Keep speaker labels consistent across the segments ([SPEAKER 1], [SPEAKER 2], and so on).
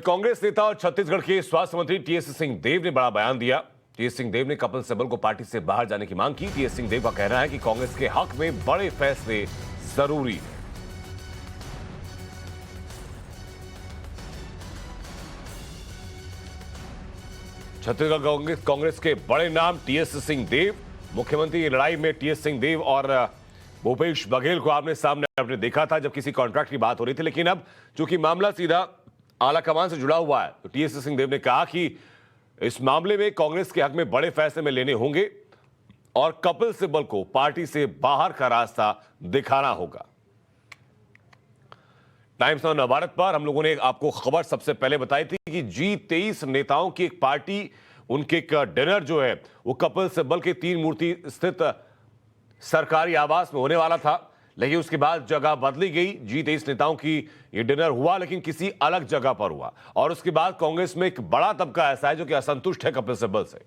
[SPEAKER 1] कांग्रेस नेता और छत्तीसगढ़ के स्वास्थ्य मंत्री टीएस सिंहदेव ने बड़ा बयान दिया। टीएस सिंहदेव ने कपिल सिब्बल को पार्टी से बाहर जाने की मांग की। टीएस सिंहदेव का कहना है कि कांग्रेस के हक में बड़े फैसले जरूरी हैं। छत्तीसगढ़ कांग्रेस के बड़े नाम टीएस सिंहदेव। मुख्यमंत्री की लड़ाई में टीएस सिंहदेव और भूपेश बघेल को आमने सामने आपने देखा था जब किसी कॉन्ट्रैक्ट की बात हो रही थी, लेकिन अब चूंकि मामला सीधा आला कमान से जुड़ा हुआ है तो टीएस सिंहदेव ने कहा कि इस मामले में कांग्रेस के हक में बड़े फैसले में लेने होंगे और कपिल सिब्बल को पार्टी से बाहर का रास्ता दिखाना होगा। टाइम्स नाउ नवभारत पर हम लोगों ने आपको खबर सबसे पहले बताई थी कि G23 नेताओं की एक पार्टी, उनके एक डिनर जो है वो कपिल सिब्बल के 3 मूर्ति स्थित सरकारी आवास में होने वाला था, लेकिन उसके बाद जगह बदली गई। G23 नेताओं की ये डिनर हुआ लेकिन किसी अलग जगह पर हुआ और उसके बाद कांग्रेस में एक बड़ा तबका ऐसा है जो कि असंतुष्ट है कपिल सिब्बल से।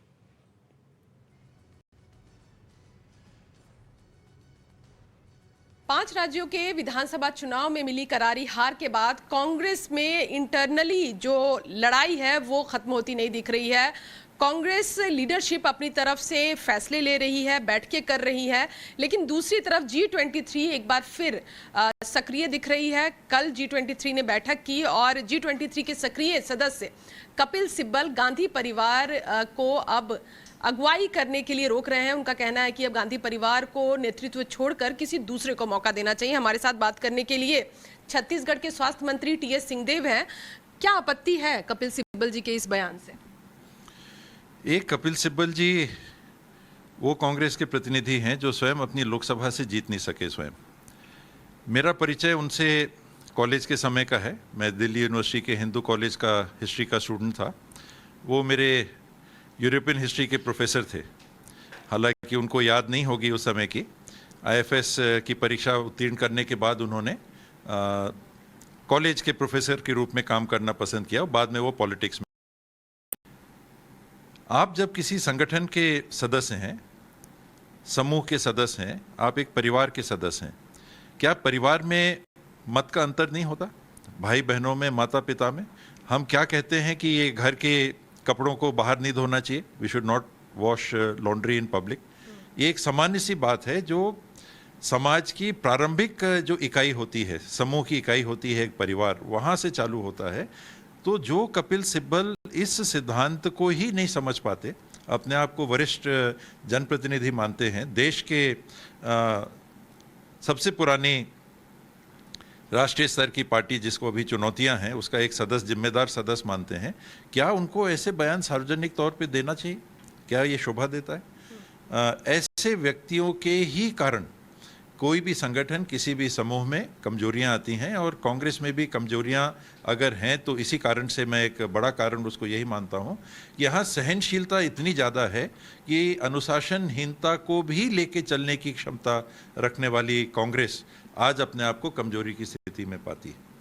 [SPEAKER 2] पांच राज्यों के विधानसभा चुनाव में मिली करारी हार के बाद कांग्रेस में इंटरनली जो लड़ाई है वो खत्म होती नहीं दिख रही है। कांग्रेस लीडरशिप अपनी तरफ से फैसले ले रही है, बैठ के कर रही है, लेकिन दूसरी तरफ G23 एक बार फिर सक्रिय दिख रही है। कल G23 ने बैठक की और G23 के सक्रिय सदस्य कपिल सिब्बल गांधी परिवार को अब अगुवाई करने के लिए रोक रहे हैं। उनका कहना है कि अब गांधी परिवार को नेतृत्व छोड़कर किसी दूसरे को मौका देना चाहिए। हमारे साथ बात करने के लिए छत्तीसगढ़ के स्वास्थ्य मंत्री टीएस सिंहदेव हैं। क्या आपत्ति है कपिल सिब्बल जी के इस बयान से?
[SPEAKER 3] एक, कपिल सिब्बल जी वो कांग्रेस के प्रतिनिधि हैं जो स्वयं अपनी लोकसभा से जीत नहीं सके स्वयं। मेरा परिचय उनसे कॉलेज के समय का है। मैं दिल्ली यूनिवर्सिटी के हिंदू कॉलेज का हिस्ट्री का स्टूडेंट था। वो मेरे यूरोपियन हिस्ट्री के प्रोफेसर थे। हालांकि उनको याद नहीं होगी उस समय की। आईएफएस की परीक्षा उत्तीर्ण करने के बाद उन्होंने कॉलेज के प्रोफेसर के रूप में काम करना पसंद किया और बाद में वो पॉलिटिक्स में। आप जब किसी संगठन के सदस्य हैं, समूह के सदस्य हैं, आप एक परिवार के सदस्य हैं, क्या परिवार में मत का अंतर नहीं होता? भाई बहनों में, माता पिता में हम क्या कहते हैं कि ये घर के कपड़ों को बाहर नहीं धोना चाहिए, we should not wash laundry in public. ये एक सामान्य सी बात है जो समाज की प्रारंभिक जो इकाई होती है, समूह की इकाई होती है एक परिवार, वहाँ से चालू होता है। तो जो कपिल सिब्बल इस सिद्धांत को ही नहीं समझ पाते, अपने आप को वरिष्ठ जनप्रतिनिधि मानते हैं, देश के सबसे पुरानी राष्ट्रीय स्तर की पार्टी जिसको अभी चुनौतियां हैं उसका एक सदस्य, जिम्मेदार सदस्य मानते हैं, क्या उनको ऐसे बयान सार्वजनिक तौर पे देना चाहिए? क्या ये शोभा देता है? ऐसे व्यक्तियों के ही कारण कोई भी संगठन, किसी भी समूह में कमजोरियां आती हैं और कांग्रेस में भी कमजोरियां अगर हैं तो इसी कारण से मैं एक बड़ा कारण उसको यही मानता हूं कि यहाँ सहनशीलता इतनी ज़्यादा है कि अनुशासनहीनता को भी लेके चलने की क्षमता रखने वाली कांग्रेस आज अपने आप को कमजोरी की स्थिति में पाती है।